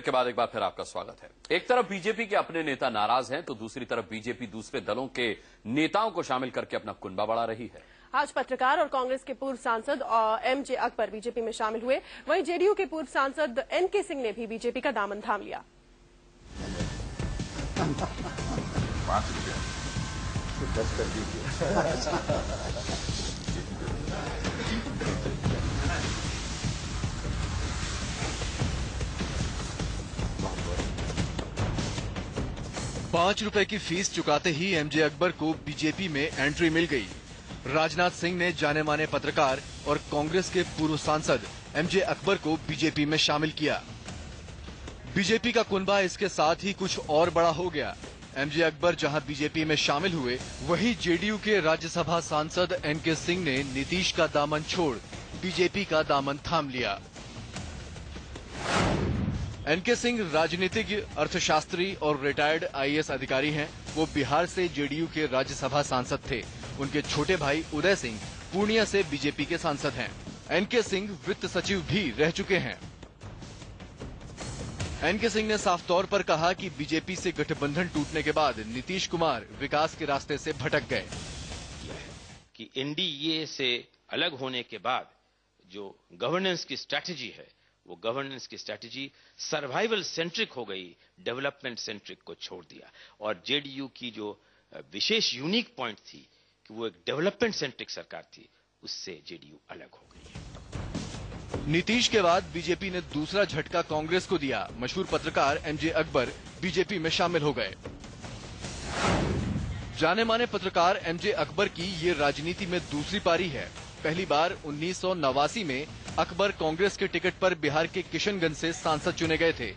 के बाद एक बार फिर आपका स्वागत है। एक तरफ बीजेपी के अपने नेता नाराज हैं तो दूसरी तरफ बीजेपी दूसरे दलों के नेताओं को शामिल करके अपना कुनबा बढ़ा रही है। आज पत्रकार और कांग्रेस के पूर्व सांसद एमजे अकबर बीजेपी में शामिल हुए। वहीं जेडीयू के पूर्व सांसद एनके सिंह ने भी बीजेपी का दामन थाम लिया। 5 रुपए की फीस चुकाते ही एमजे अकबर को बीजेपी में एंट्री मिल गई। राजनाथ सिंह ने जाने माने पत्रकार और कांग्रेस के पूर्व सांसद एमजे अकबर को बीजेपी में शामिल किया। बीजेपी का कुनबा इसके साथ ही कुछ और बड़ा हो गया। एमजे अकबर जहां बीजेपी में शामिल हुए, वहीं जेडीयू के राज्यसभा सांसद एनके सिंह ने नीतीश का दामन छोड़ बीजेपी का दामन थाम लिया। एनके सिंह राजनीतिज्ञ, अर्थशास्त्री और रिटायर्ड आईएएस अधिकारी हैं। वो बिहार से जेडीयू के राज्यसभा सांसद थे। उनके छोटे भाई उदय सिंह पूर्णिया से बीजेपी के सांसद हैं। एनके सिंह वित्त सचिव भी रह चुके हैं। एनके सिंह ने साफ तौर पर कहा कि बीजेपी से गठबंधन टूटने के बाद नीतीश कुमार विकास के रास्ते से भटक गए। कि एनडीए से अलग होने के बाद जो गवर्नेंस की स्ट्रैटेजी है, वो गवर्नेंस की स्ट्रैटेजी सर्वाइवल सेंट्रिक हो गई, डेवलपमेंट सेंट्रिक को छोड़ दिया। और जेडीयू की जो विशेष यूनिक पॉइंट थी कि वो एक डेवलपमेंट सेंट्रिक सरकार थी, उससे जेडीयू अलग हो गई है। नीतीश के बाद बीजेपी ने दूसरा झटका कांग्रेस को दिया। मशहूर पत्रकार एमजे अकबर बीजेपी में शामिल हो गए। जाने माने पत्रकार एमजे अकबर की ये राजनीति में दूसरी पारी है। पहली बार 1989 में अकबर कांग्रेस के टिकट पर बिहार के किशनगंज से सांसद चुने गए थे।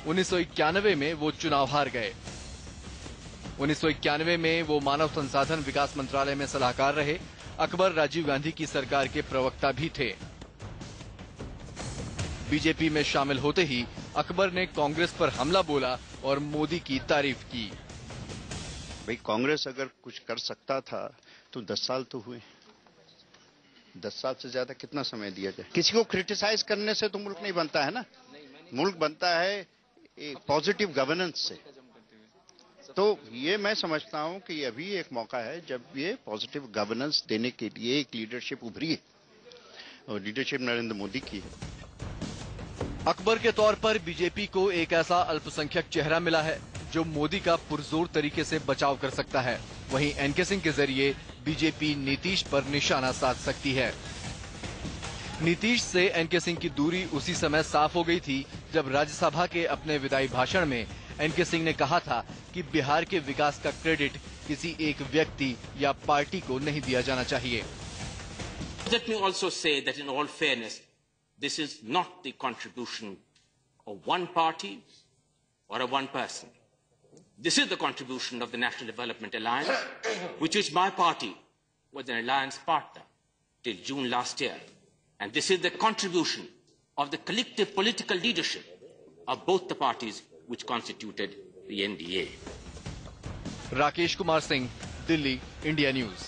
1991 में वो चुनाव हार गए। 1991 में वो मानव संसाधन विकास मंत्रालय में सलाहकार रहे। अकबर राजीव गांधी की सरकार के प्रवक्ता भी थे। बीजेपी में शामिल होते ही अकबर ने कांग्रेस पर हमला बोला और मोदी की तारीफ की। भाई, कांग्रेस अगर कुछ कर सकता था तो 10 साल तो हुए। 10 साल से ज्यादा कितना समय दिया जाए? किसी को क्रिटिसाइज करने से तो मुल्क नहीं बनता है ना। मुल्क बनता है पॉजिटिव गवर्नेंस से। तो ये मैं समझता हूं कि अभी एक मौका है जब ये पॉजिटिव गवर्नेंस देने के लिए एक लीडरशिप उभरी है, और लीडरशिप नरेंद्र मोदी की है। अकबर के तौर पर बीजेपी को एक ऐसा अल्पसंख्यक चेहरा मिला है जो मोदी का पुरजोर तरीके से बचाव कर सकता है। वहीं एनके सिंह के जरिए बीजेपी नीतीश पर निशाना साध सकती है। नीतीश से एनके सिंह की दूरी उसी समय साफ हो गई थी जब राज्यसभा के अपने विदाई भाषण में एनके सिंह ने कहा था कि बिहार के विकास का क्रेडिट किसी एक व्यक्ति या पार्टी को नहीं दिया जाना चाहिए। Let me also say that in all fairness, this is not the contribution of one party or of one person. This is the contribution of the National Development Alliance, which is my party was an alliance partner till June last year. And this is the contribution of the collective political leadership of both the parties which constituted the NDA. Rakesh Kumar Singh, Delhi, India news.